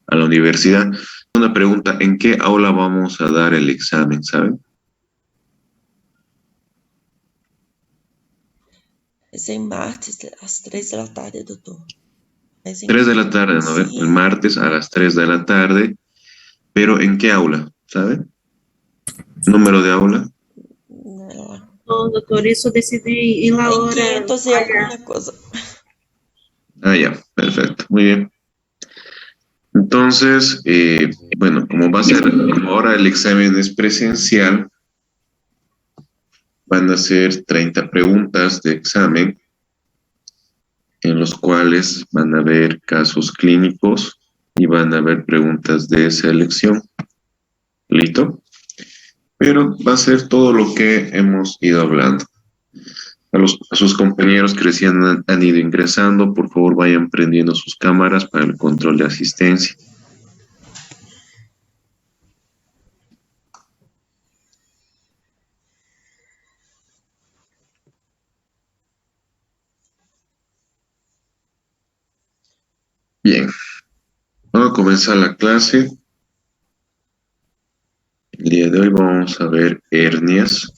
a la universidad. Una pregunta, ¿en qué aula vamos a dar el examen, saben? Es en martes, a las 3 de la tarde, doctor. Es en 3 de la tarde, ¿no? sí. El martes a las 3 de la tarde, pero ¿en qué aula? ¿Saben? ¿Número de aula? No, No, doutor, isso eu decidi em la en hora 500 y alguna cosa. Ah, ya, perfecto, muy bien. Entonces, bueno, como va a ser, como ahora el examen es presencial, van a ser 30 preguntas de examen, en los cuales van a haber casos clínicos y van a haber preguntas de selección. ¿Listo? Pero va a ser todo lo que hemos ido hablando. A sus compañeros que recién han ido ingresando, por favor vayan prendiendo sus cámaras para el control de asistencia. Bien, vamos a comenzar la clase. El día de hoy vamos a ver hernias,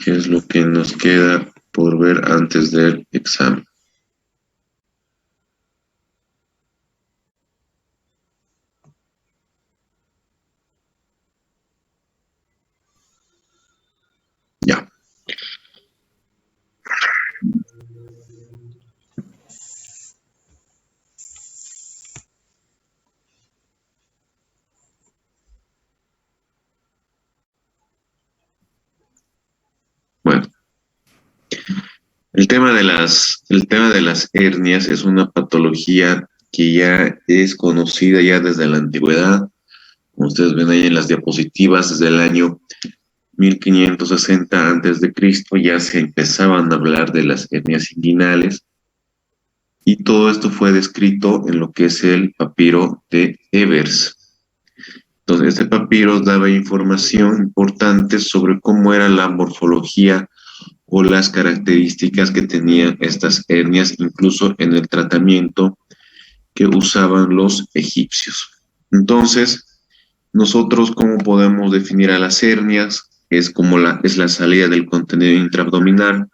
que es lo que nos queda por ver antes del examen. Ya. Bueno, el tema de las hernias es una patología que ya es conocida ya desde la antigüedad. Como ustedes ven ahí en las diapositivas, desde el año 1560 antes de Cristo ya se empezaban a hablar de las hernias inguinales y todo esto fue descrito en lo que es el papiro de Ebers. Entonces, este papiro daba información importante sobre cómo era la morfología o las características que tenían estas hernias, incluso en el tratamiento que usaban los egipcios. Entonces, nosotros, ¿cómo podemos definir a las hernias? Es la salida del contenido intraabdominal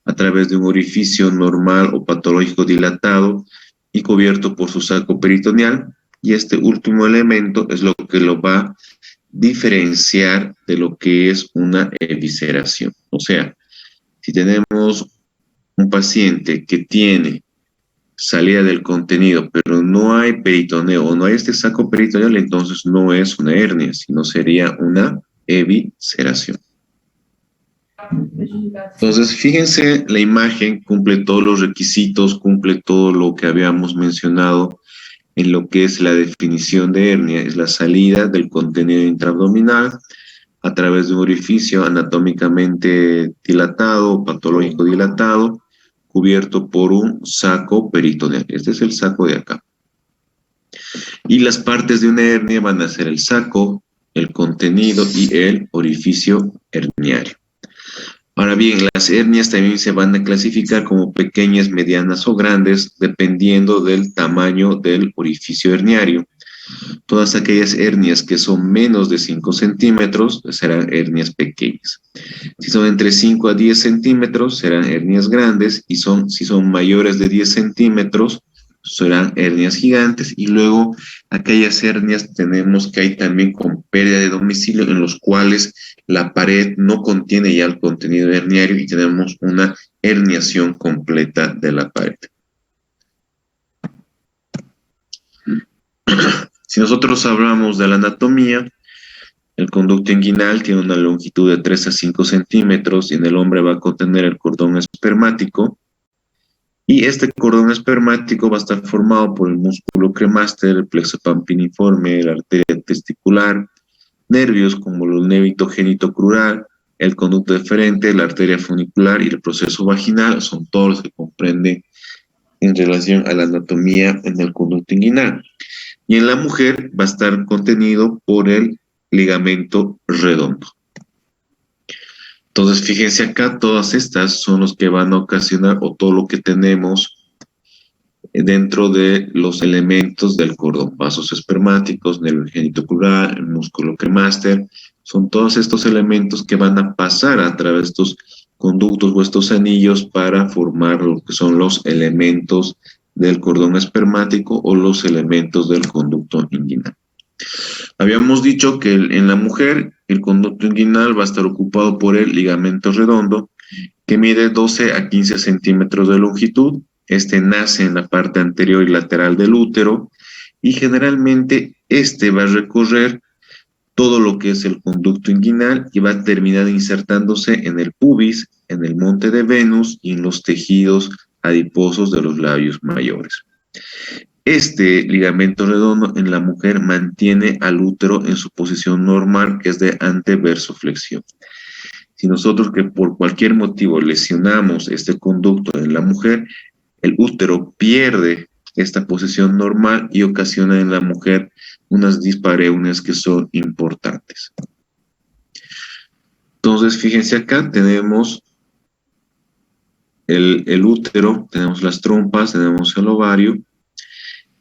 a través de un orificio normal o patológico dilatado y cubierto por su saco peritoneal. Y este último elemento es lo que lo va a diferenciar de lo que es una evisceración. O sea, si tenemos un paciente que tiene salida del contenido, pero no hay peritoneo o no hay este saco peritoneal, entonces no es una hernia, sino sería una evisceración. Entonces, fíjense, la imagen cumple todos los requisitos, cumple todo lo que habíamos mencionado en lo que es la definición de hernia, es la salida del contenido intraabdominal a través de un orificio anatómicamente dilatado, patológico dilatado, cubierto por un saco peritoneal. Este es el saco de acá. Y las partes de una hernia van a ser el saco, el contenido y el orificio herniario. Ahora bien, las hernias también se van a clasificar como pequeñas, medianas o grandes, dependiendo del tamaño del orificio herniario. Todas aquellas hernias que son menos de 5 centímetros serán hernias pequeñas. Si son entre 5 a 10 centímetros serán hernias grandes y si son mayores de 10 centímetros serán hernias gigantes. Y luego aquellas hernias tenemos que hay también con pérdida de domicilio en los cuales la pared no contiene ya el contenido herniario y tenemos una herniación completa de la pared. Si nosotros hablamos de la anatomía, el conducto inguinal tiene una longitud de 3 a 5 centímetros y en el hombre va a contener el cordón espermático. Y este cordón espermático va a estar formado por el músculo cremaster, el plexo pampiniforme, la arteria testicular, nervios como el névito genitocrural, el conducto deferente, la arteria funicular y el proceso vaginal, son todos los que comprenden en relación a la anatomía en el conducto inguinal. Y en la mujer va a estar contenido por el ligamento redondo. Entonces, fíjense acá, todas estas son los que van a ocasionar o todo lo que tenemos dentro de los elementos elementos del cordón: vasos espermáticos, nervio genitocular, el músculo cremaster. Son todos estos elementos que van a pasar a través de estos conductos o estos anillos para formar lo que son los elementos del cordón espermático o los elementos del conducto inguinal. Habíamos dicho que en la mujer el conducto inguinal va a estar ocupado por el ligamento redondo, que mide 12 a 15 centímetros de longitud. Este nace en la parte anterior y lateral del útero y generalmente este va a recorrer todo lo que es el conducto inguinal y va a terminar insertándose en el pubis, en el monte de Venus y en los tejidos adiposos de los labios mayores. Este ligamento redondo en la mujer mantiene al útero en su posición normal, que es de anteversoflexión. Si nosotros que por cualquier motivo lesionamos este conducto en la mujer, el útero pierde esta posición normal y ocasiona en la mujer unas dispareunias que son importantes. Entonces, fíjense acá, tenemos el útero, tenemos las trompas, tenemos el ovario,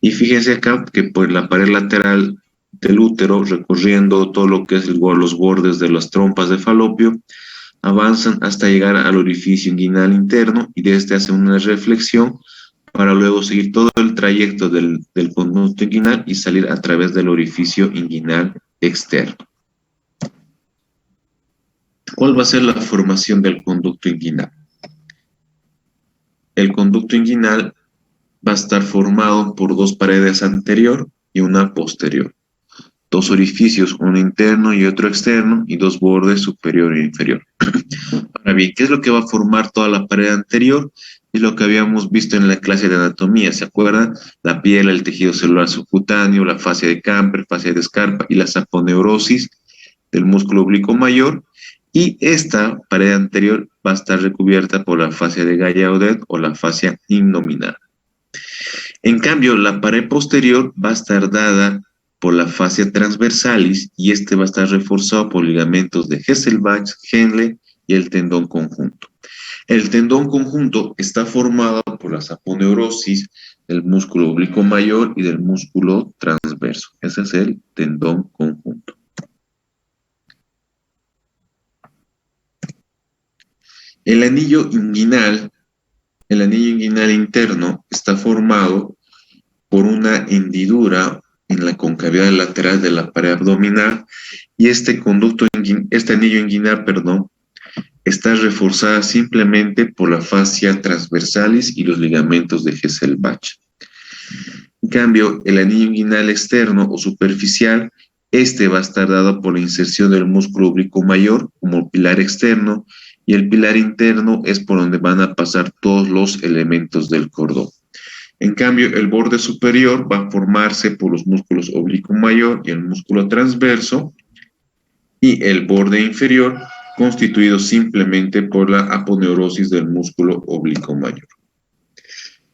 y fíjense acá que por la pared lateral del útero, recorriendo todo lo que es los bordes de las trompas de falopio, avanzan hasta llegar al orificio inguinal interno y de este hacen una reflexión para luego seguir todo el trayecto del conducto inguinal y salir a través del orificio inguinal externo. ¿Cuál va a ser la formación del conducto inguinal? El conducto inguinal va a estar formado por dos paredes anterior y una posterior, dos orificios, uno interno y otro externo, y dos bordes superior e inferior. Ahora bien, ¿qué es lo que va a formar toda la pared anterior? Es lo que habíamos visto en la clase de anatomía, ¿se acuerdan? La piel, el tejido celular subcutáneo, la fascia de Camper, fascia de Scarpa y la saponeurosis del músculo oblicuo mayor. Y esta pared anterior va a estar recubierta por la fascia de Gallaudet o la fascia innominal. En cambio, la pared posterior va a estar dada por la fascia transversalis y este va a estar reforzado por ligamentos de Hesselbach, Henle y el tendón conjunto. El tendón conjunto está formado por la saponeurosis del músculo oblicuo mayor y del músculo transverso. Ese es el tendón conjunto. El anillo inguinal interno está formado por una hendidura en la concavidad lateral de la pared abdominal y este anillo inguinal, está reforzada simplemente por la fascia transversalis y los ligamentos de Hesselbach. En cambio, el anillo inguinal externo o superficial, este va a estar dado por la inserción del músculo oblicuo mayor como pilar externo y el pilar interno es por donde van a pasar todos los elementos del cordón. En cambio, el borde superior va a formarse por los músculos oblicuo mayor y el músculo transverso, y el borde inferior constituido simplemente por la aponeurosis del músculo oblicuo mayor.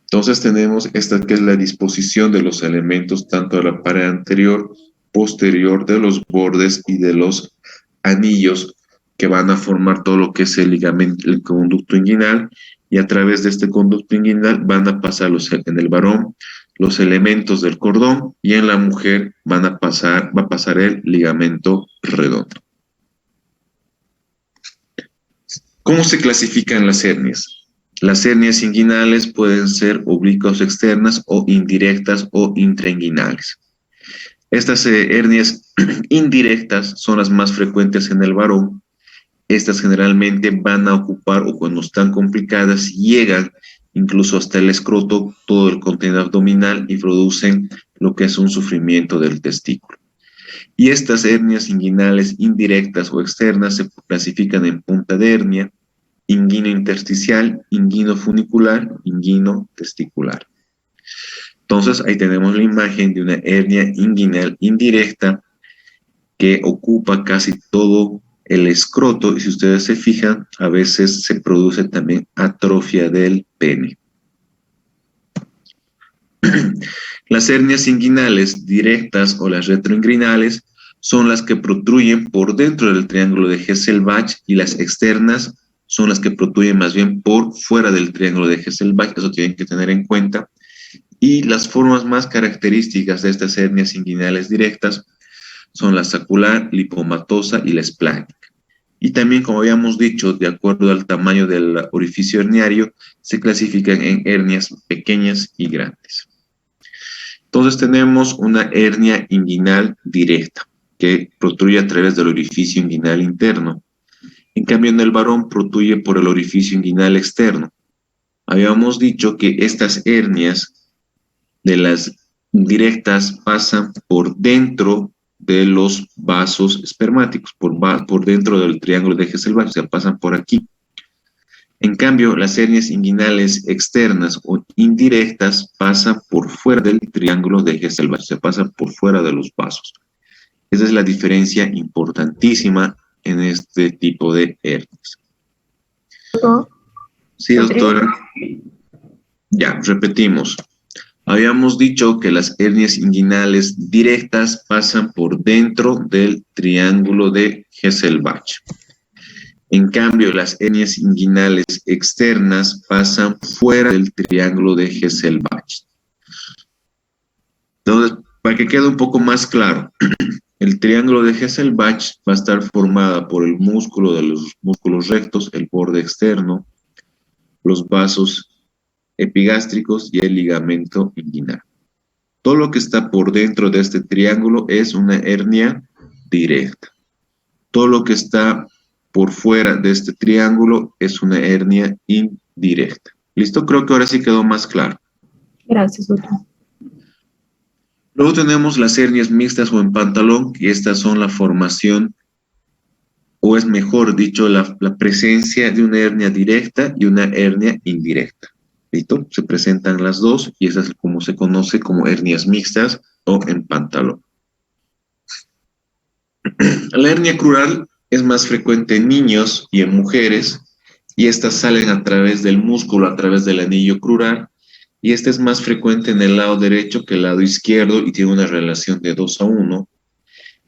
Entonces tenemos esta que es la disposición de los elementos tanto de la pared anterior, posterior, de los bordes y de los anillos que van a formar todo lo que es el ligamento, el conducto inguinal, y a través de este conducto inguinal van a pasar en el varón los elementos del cordón y en la mujer va a pasar el ligamento redondo. ¿Cómo se clasifican las hernias? Las hernias inguinales pueden ser oblicuas externas o indirectas o intrainguinales. Estas hernias indirectas son las más frecuentes en el varón. Estas generalmente van a ocupar, o cuando están complicadas, llegan incluso hasta el escroto, todo el contenido abdominal y producen lo que es un sufrimiento del testículo. Y estas hernias inguinales indirectas o externas se clasifican en punta de hernia, inguino intersticial, inguino funicular, inguino testicular. Entonces ahí tenemos la imagen de una hernia inguinal indirecta que ocupa casi todo el escroto, y si ustedes se fijan, a veces se produce también atrofia del pene. Las hernias inguinales directas o las retroinguinales son las que protruyen por dentro del triángulo de Hesselbach y las externas son las que protruyen más bien por fuera del triángulo de Hesselbach. Eso tienen que tener en cuenta. Y las formas más características de estas hernias inguinales directas son la sacular, lipomatosa y la esplánica. Y también, como habíamos dicho, de acuerdo al tamaño del orificio herniario, se clasifican en hernias pequeñas y grandes. Entonces tenemos una hernia inguinal directa, que protruye a través del orificio inguinal interno. En cambio, en el varón protruye por el orificio inguinal externo. Habíamos dicho que estas hernias de las directas pasan por dentro de los vasos espermáticos, por dentro del triángulo de Hesselbach, o sea, pasan por aquí. En cambio, las hernias inguinales externas o indirectas pasan por fuera del triángulo de Hesselbach, o sea, pasan por fuera de los vasos. Esa es la diferencia importantísima en este tipo de hernias. Sí, doctora. Ya, repetimos. Habíamos dicho que las hernias inguinales directas pasan por dentro del triángulo de Hesselbach. En cambio, las hernias inguinales externas pasan fuera del triángulo de Hesselbach. Entonces, para que quede un poco más claro, el triángulo de Hesselbach va a estar formado por el músculo de los músculos rectos, el borde externo, los vasos epigástricos y el ligamento inguinal. Todo lo que está por dentro de este triángulo es una hernia directa. Todo lo que está por fuera de este triángulo es una hernia indirecta. ¿Listo? Creo que ahora sí quedó más claro. Gracias, doctor. Luego tenemos las hernias mixtas o en pantalón, y estas son la formación, o es mejor dicho, la presencia de una hernia directa y una hernia indirecta. ¿Listo? Se presentan las dos y esa es como se conoce como hernias mixtas o en pantalón. La hernia crural es más frecuente en niños y en mujeres, y estas salen a través del músculo, a través del anillo crural, y esta es más frecuente en el lado derecho que el lado izquierdo y tiene una relación de 2:1.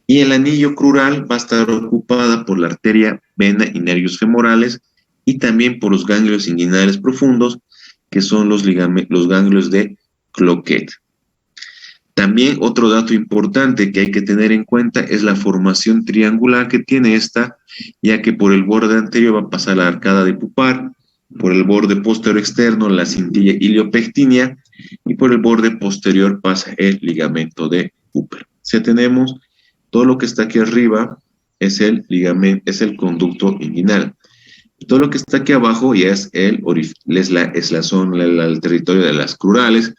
Y el anillo crural va a estar ocupada por la arteria, vena y nervios femorales, y también por los ganglios inguinales profundos, que son los ganglios de Cloquet. También otro dato importante que hay que tener en cuenta es la formación triangular que tiene esta, ya que por el borde anterior va a pasar la arcada de pupar, por el borde posterior externo la cintilla iliopectínea y por el borde posterior pasa el ligamento de Cooper. O sea, tenemos todo lo que está aquí arriba es el ligamento, es el conducto inguinal. Todo lo que está aquí abajo ya es el territorio de las crurales,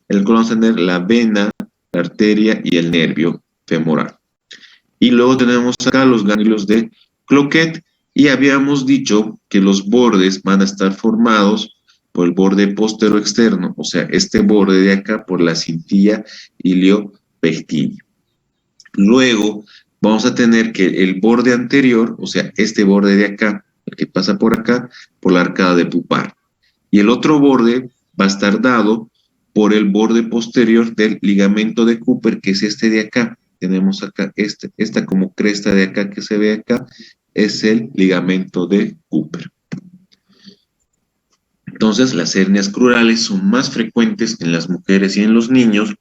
en el cual vamos a tener la vena, la arteria y el nervio femoral. Y luego tenemos acá los ganglios de Cloquet, y habíamos dicho que los bordes van a estar formados por el borde posterior externo, o sea, este borde de acá por la cintilla iliopectínea. Luego vamos a tener que el borde anterior, o sea, este borde de acá, el que pasa por acá, por la arcada de pupar. Y el otro borde va a estar dado por el borde posterior del ligamento de Cooper, que es este de acá. Tenemos acá, esta como cresta de acá que se ve acá, es el ligamento de Cooper. Entonces, las hernias crurales son más frecuentes en las mujeres y en los niños,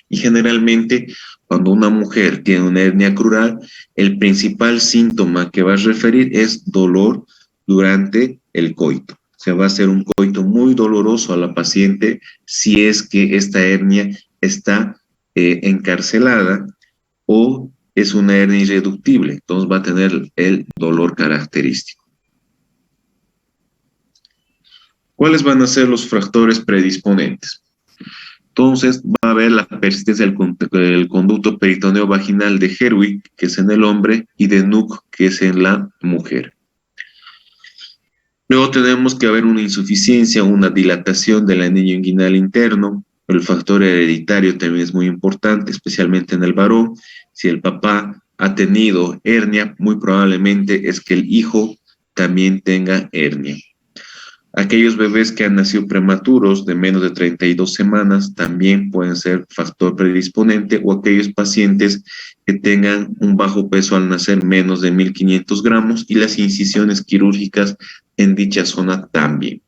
y generalmente cuando una mujer tiene una hernia crural, el principal síntoma que va a referir es dolor durante el coito. O sea, va a ser un coito muy doloroso a la paciente si es que esta hernia está encarcelada o es una hernia irreductible. Entonces va a tener el dolor característico. ¿Cuáles van a ser los factores predisponentes? Entonces va a haber la persistencia del conducto peritoneo vaginal de Herwig, que es en el hombre, y de Nuck, que es en la mujer. Luego tenemos que haber una insuficiencia, una dilatación del anillo inguinal interno. El factor hereditario también es muy importante, especialmente en el varón. Si el papá ha tenido hernia, muy probablemente es que el hijo también tenga hernia. Aquellos bebés que han nacido prematuros de menos de 32 semanas también pueden ser factor predisponente, o aquellos pacientes que tengan un bajo peso al nacer, menos de 1.500 gramos, y las incisiones quirúrgicas en dicha zona también.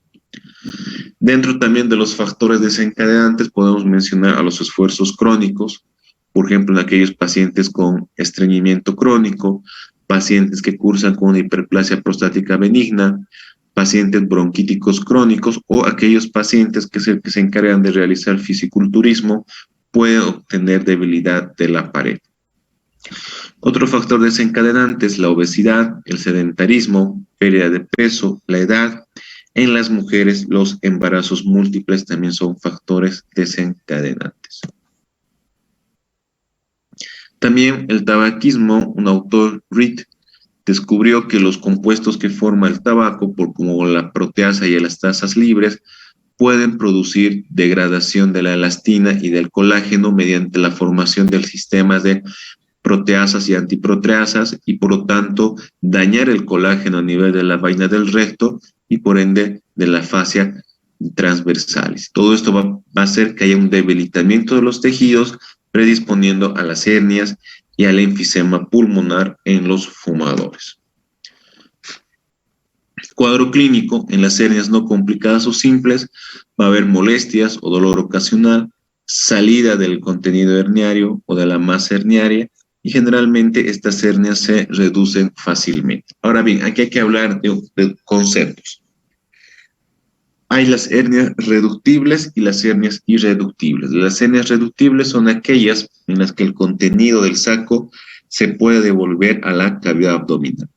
Dentro también de los factores desencadenantes podemos mencionar a los esfuerzos crónicos, por ejemplo, en aquellos pacientes con estreñimiento crónico, pacientes que cursan con una hiperplasia prostática benigna, pacientes bronquíticos crónicos o aquellos pacientes que se encargan de realizar fisiculturismo pueden obtener debilidad de la pared. Otro factor desencadenante es la obesidad, el sedentarismo, pérdida de peso, la edad. En las mujeres, los embarazos múltiples también son factores desencadenantes. También el tabaquismo, un autor, Reed, descubrió que los compuestos que forma el tabaco, como la proteasa y las tasas libres, pueden producir degradación de la elastina y del colágeno mediante la formación del sistema de proteasas y antiproteasas y por lo tanto dañar el colágeno a nivel de la vaina del recto y por ende de la fascia transversalis. Todo esto va a hacer que haya un debilitamiento de los tejidos, predisponiendo a las hernias y al enfisema pulmonar en los fumadores. Cuadro clínico: en las hernias no complicadas o simples va a haber molestias o dolor ocasional, salida del contenido herniario o de la masa herniaria, y generalmente estas hernias se reducen fácilmente. Ahora bien, aquí hay que hablar de conceptos. Hay las hernias reductibles y las hernias irreductibles. Las hernias reductibles son aquellas en las que el contenido del saco se puede devolver a la cavidad abdominal.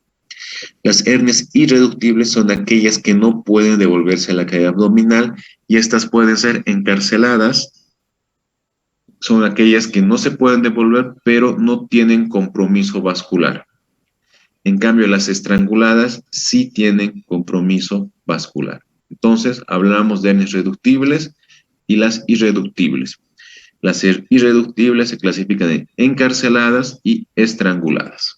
Las hernias irreductibles son aquellas que no pueden devolverse a la cavidad abdominal y estas pueden ser encarceladas. Son aquellas que no se pueden devolver, pero no tienen compromiso vascular. En cambio, las estranguladas sí tienen compromiso vascular. Entonces, hablamos de hernias reductibles y las irreductibles. Las irreductibles se clasifican en encarceladas y estranguladas.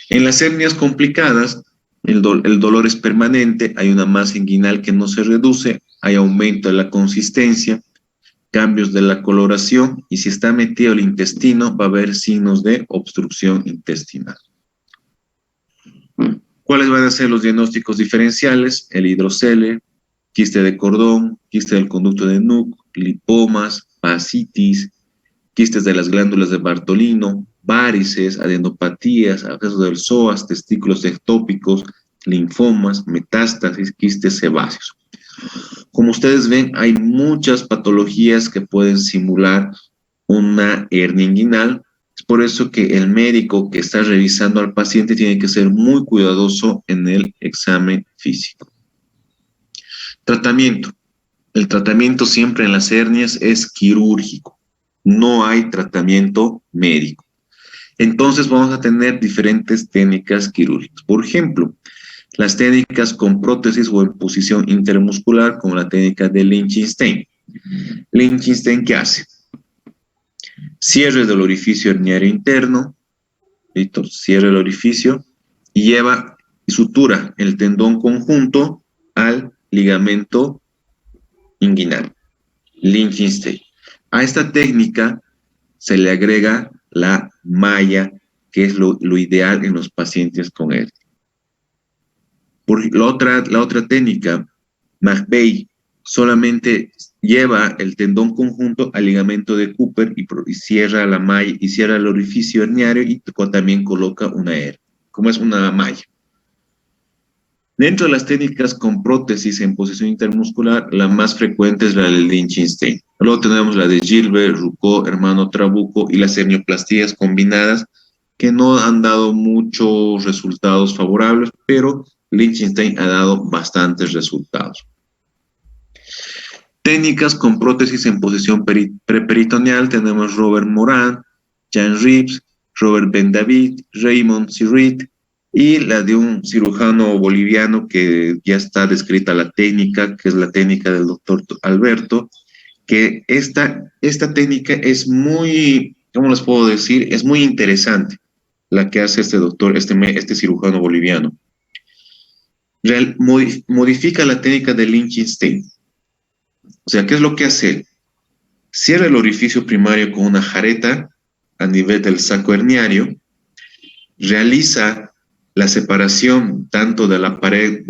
En las hernias complicadas, el dolor es permanente, hay una masa inguinal que no se reduce, hay aumento de la consistencia, cambios de la coloración y si está metido el intestino va a haber signos de obstrucción intestinal. ¿Cuáles van a ser los diagnósticos diferenciales? El hidrocele, quiste de cordón, quiste del conducto de Nuc, lipomas, fascitis, quistes de las glándulas de Bartolino, varices, adenopatías, abscesos del psoas, testículos ectópicos, linfomas, metástasis, quistes sebáceos. Como ustedes ven, hay muchas patologías que pueden simular una hernia inguinal. Es por eso que el médico que está revisando al paciente tiene que ser muy cuidadoso en el examen físico. Tratamiento. El tratamiento siempre en las hernias es quirúrgico. No hay tratamiento médico. Entonces vamos a tener diferentes técnicas quirúrgicas. Por ejemplo, las técnicas con prótesis o en posición intermuscular, como la técnica de Lichtenstein. Lichtenstein, ¿qué hace? Cierre del orificio herniario interno, ¿listo? Cierra el orificio y lleva y sutura el tendón conjunto al ligamento inguinal. Lichtenstein. A esta técnica se le agrega la malla, que es lo ideal en los pacientes con hernia. La otra técnica, McVeigh, solamente lleva el tendón conjunto al ligamento de Cooper y cierra la malla y cierra el orificio herniario y también coloca una hernia, como es una malla. Dentro de las técnicas con prótesis en posición intermuscular, la más frecuente es la de Lichtenstein. Luego tenemos la de Gilbert, Roucault, Hermano Trabuco y las hernioplastías combinadas, que no han dado muchos resultados favorables, pero Lichtenstein ha dado bastantes resultados. Técnicas con prótesis en posición preperitoneal, tenemos Robert Moran, Jan Reeves, Robert Ben David, Raymond Sirit, y la de un cirujano boliviano que ya está descrita la técnica, que es la técnica del doctor Alberto, que esta técnica es muy, ¿cómo les puedo decir? Es muy interesante la que hace este doctor, este cirujano boliviano. Modifica la técnica de Lichtenstein. O sea, ¿qué es lo que hace? Cierra el orificio primario con una jareta a nivel del saco herniario, realiza la separación tanto de la pared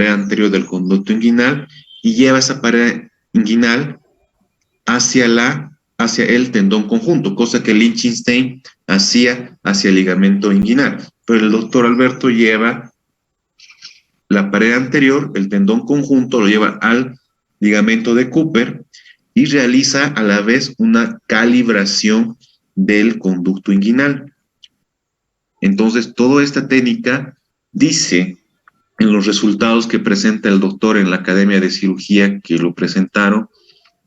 anterior del conducto inguinal y lleva esa pared inguinal hacia el tendón conjunto, cosa que Lichtenstein hacía hacia el ligamento inguinal. Pero el doctor Alberto lleva la pared anterior, el tendón conjunto, lo lleva al ligamento de Cooper y realiza a la vez una calibración del conducto inguinal. Entonces, toda esta técnica dice en los resultados que presenta el doctor en la Academia de Cirugía que lo presentaron,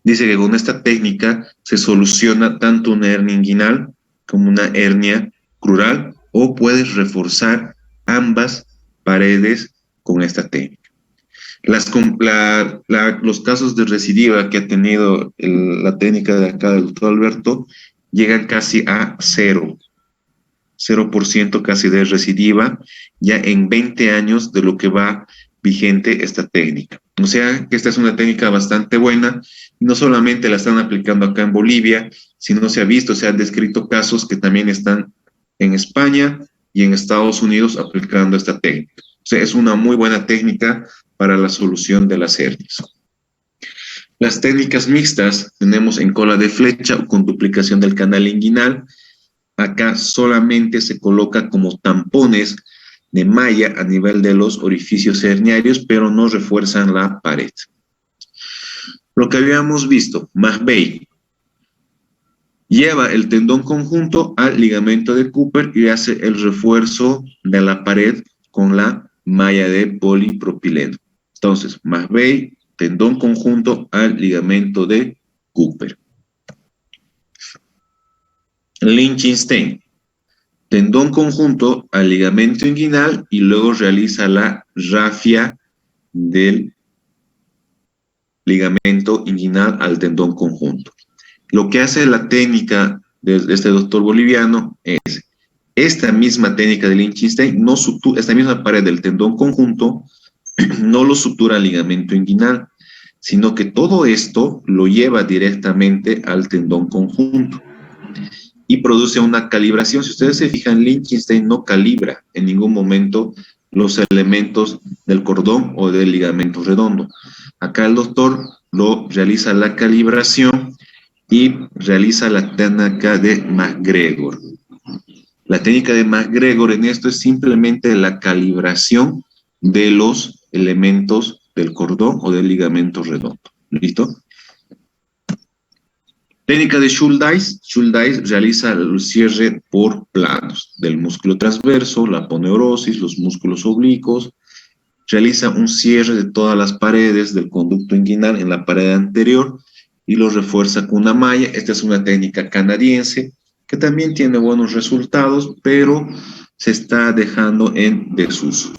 dice que con esta técnica se soluciona tanto una hernia inguinal como una hernia crural o puedes reforzar ambas paredes con esta técnica. Los casos de recidiva que ha tenido la técnica de acá del doctor Alberto llegan casi a 0% casi de recidiva ya en 20 años de lo que va vigente esta técnica. O sea que esta es una técnica bastante buena y no solamente la están aplicando acá en Bolivia, sino se han descrito casos que también están en España y en Estados Unidos aplicando esta técnica. O sea, es una muy buena técnica para la solución de las hernias. Las técnicas mixtas tenemos en cola de flecha o con duplicación del canal inguinal. Acá solamente se coloca como tampones de malla a nivel de los orificios herniarios, pero no refuerzan la pared. Lo que habíamos visto, McVeigh lleva el tendón conjunto al ligamento de Cooper y hace el refuerzo de la pared con la malla de polipropileno. Entonces, McVeigh, tendón conjunto al ligamento de Cooper. Lichtenstein, tendón conjunto al ligamento inguinal y luego realiza la rafia del ligamento inguinal al tendón conjunto. Lo que hace la técnica de este doctor boliviano es esta misma técnica de Lichtenstein, esta misma pared del tendón conjunto no lo sutura al ligamento inguinal, sino que todo esto lo lleva directamente al tendón conjunto y produce una calibración. Si ustedes se fijan, Lichtenstein no calibra en ningún momento los elementos del cordón o del ligamento redondo. Acá el doctor realiza la calibración y realiza la técnica de MacGregor. La técnica de MacGregor en esto es simplemente la calibración de los elementos del cordón o del ligamento redondo. ¿Listo? Técnica de Schuldeis. Schuldeis realiza el cierre por planos del músculo transverso, la aponeurosis, los músculos oblicuos. Realiza un cierre de todas las paredes del conducto inguinal en la pared anterior y lo refuerza con una malla. Esta es una técnica canadiense que también tiene buenos resultados, pero se está dejando en desuso.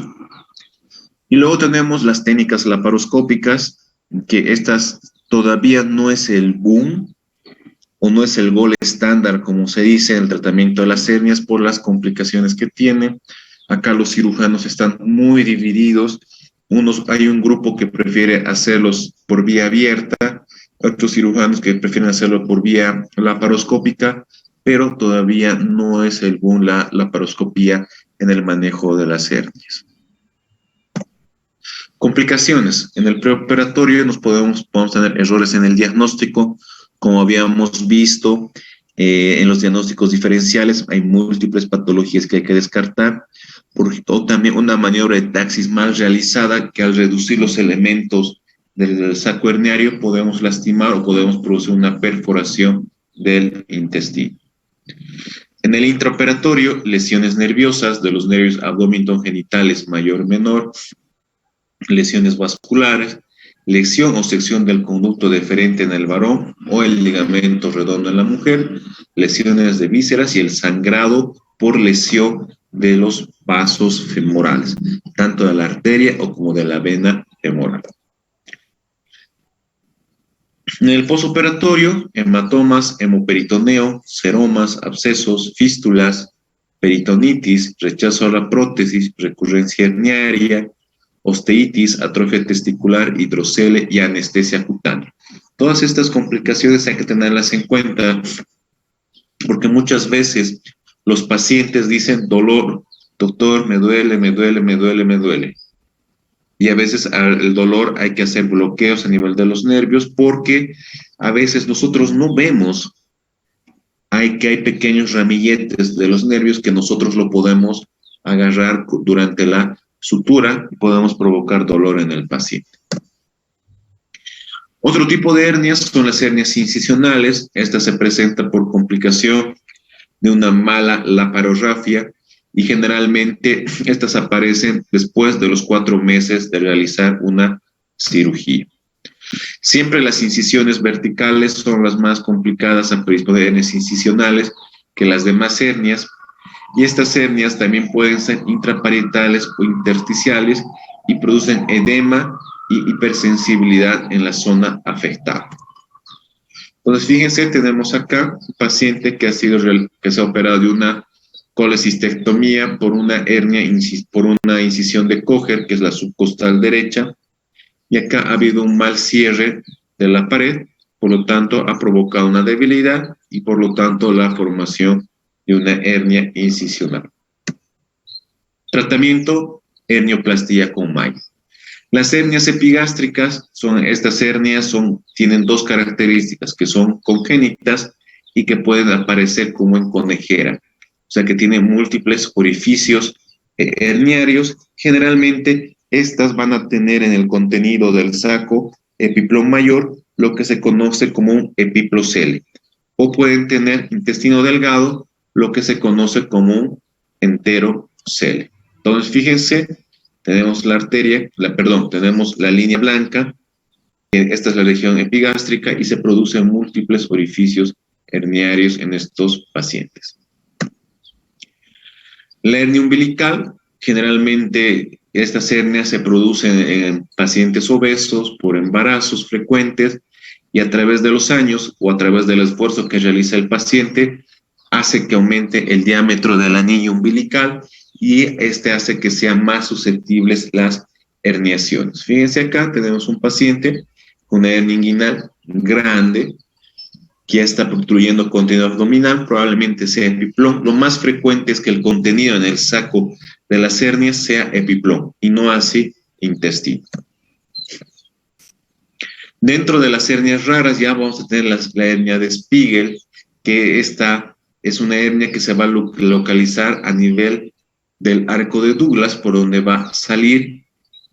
Y luego tenemos las técnicas laparoscópicas, que estas todavía no es el boom o no es el gol estándar, como se dice, en el tratamiento de las hernias por las complicaciones que tiene. Acá los cirujanos están muy divididos. Hay un grupo que prefiere hacerlos por vía abierta, otros cirujanos que prefieren hacerlo por vía laparoscópica, pero todavía no es el boom la laparoscopía en el manejo de las hernias. Complicaciones. En el preoperatorio podemos tener errores en el diagnóstico, como habíamos visto en los diagnósticos diferenciales, hay múltiples patologías que hay que descartar, o también una maniobra de taxis mal realizada, que al reducir los elementos del saco herniario podemos lastimar o podemos producir una perforación del intestino. En el intraoperatorio, lesiones nerviosas de los nervios abdominogenital mayor o menor, lesiones vasculares, lesión o sección del conducto deferente en el varón o el ligamento redondo en la mujer, lesiones de vísceras y el sangrado por lesión de los vasos femorales, tanto de la arteria o como de la vena femoral. En el posoperatorio, hematomas, hemoperitoneo, seromas, abscesos, fístulas, peritonitis, rechazo a la prótesis, recurrencia herniaria, osteitis, atrofia testicular, hidrocele y anestesia cutánea. Todas estas complicaciones hay que tenerlas en cuenta porque muchas veces los pacientes dicen dolor doctor, me duele, me duele, me duele, me duele. Y a veces el dolor hay que hacer bloqueos a nivel de los nervios porque a veces nosotros no vemos que hay pequeños ramilletes de los nervios que nosotros lo podemos agarrar durante la sutura y podemos provocar dolor en el paciente. Otro tipo de hernias son las hernias incisionales. Esta se presenta por complicación de una mala laparorrafia y generalmente estas aparecen después de los 4 meses de realizar una cirugía. Siempre las incisiones verticales son las más complicadas a predisponer hernias incisionales que las demás hernias, y estas hernias también pueden ser intraparietales o intersticiales y producen edema y hipersensibilidad en la zona afectada. Entonces, fíjense, tenemos acá un paciente que se ha operado de una colecistectomía por una hernia, por una incisión de Kocher, que es la subcostal derecha, y acá ha habido un mal cierre de la pared, por lo tanto ha provocado una debilidad y por lo tanto la formación de una hernia incisional. Tratamiento, hernioplastía con malla. Las hernias epigástricas tienen 2 características, que son congénitas y que pueden aparecer como en conejera, o sea que tienen múltiples orificios herniarios. Generalmente estas van a tener en el contenido del saco epiplón mayor, lo que se conoce como un epiplocele, o pueden tener intestino delgado, lo que se conoce como un enterocele. Entonces, fíjense, tenemos la arteria, tenemos la línea blanca, esta es la región epigástrica y se producen múltiples orificios herniarios en estos pacientes. La hernia umbilical, generalmente estas hernias se producen en pacientes obesos por embarazos frecuentes y a través de los años o a través del esfuerzo que realiza el paciente hace que aumente el diámetro del anillo umbilical y este hace que sean más susceptibles las herniaciones. Fíjense acá, tenemos un paciente con una hernia inguinal grande que ya está obstruyendo contenido abdominal, probablemente sea epiplón. Lo más frecuente es que el contenido en el saco de las hernias sea epiplón y no así intestino. Dentro de las hernias raras ya vamos a tener la hernia de Spiegel, que esta es una hernia que se va a localizar a nivel del arco de Douglas, por donde va a salir,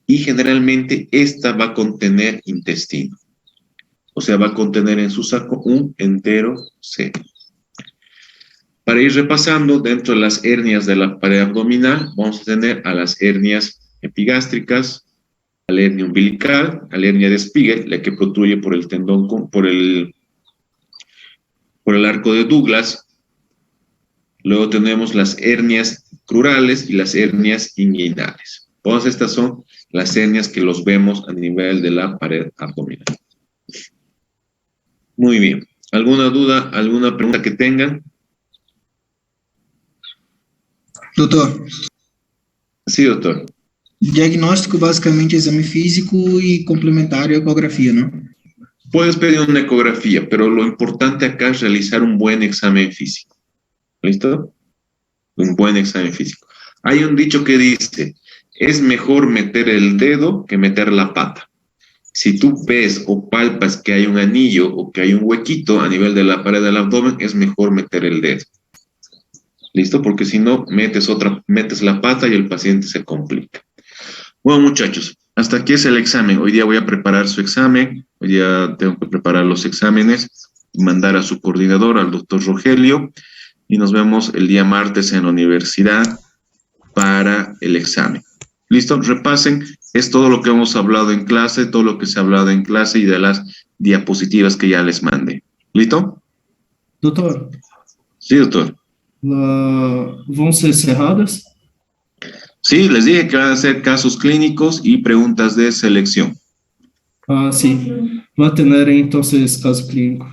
y generalmente esta va a contener intestino. O sea, va a contener en su saco un enterocele. Para ir repasando, dentro de las hernias de la pared abdominal, vamos a tener a las hernias epigástricas, a la hernia umbilical, a la hernia de Spiegel, la que protruye por el tendón, por el arco de Douglas. Luego tenemos las hernias crurales y las hernias inguinales. Todas estas son las hernias que los vemos a nivel de la pared abdominal. Muy bien. ¿Alguna duda, alguna pregunta que tengan? Doutor, Sí, doctor. diagnóstico basicamente exame físico y complementario a ecografía, ¿no? Puedes pedir una ecografía, pero lo importante acá es realizar un buen examen físico. ¿Listo? Un buen examen físico. Hay un dicho que dice, es mejor meter el dedo que meter la pata. Si tú ves o palpas que hay un anillo o que hay un huequito a nivel de la pared del abdomen, es mejor meter el dedo. ¿Listo? Porque si no, metes la pata y el paciente se complica. Bueno, muchachos, hasta aquí es el examen. Hoy día voy a preparar su examen. Hoy día tengo que preparar los exámenes y mandar a su coordinador, al doctor Rogelio. Y nos vemos el día martes en la universidad para el examen. ¿Listo? Repasen. Es todo lo que hemos hablado en clase, todo lo que se ha hablado en clase y de las diapositivas que ya les mandé. ¿Listo? Doutor, Sí, doctor. vão ser cerradas? Sí, les dije que van a ser casos clínicos y preguntas de selección. Ah, sim. Vai ter, entonces, caso clínico.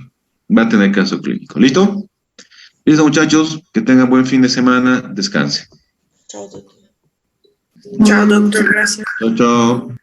Va a tener caso clínico. ¿Listo? Listo, muchachos. Que tengan buen fin de semana. Descansen. Chao, doctor. Chao, doctor. Gracias. Chao, chao.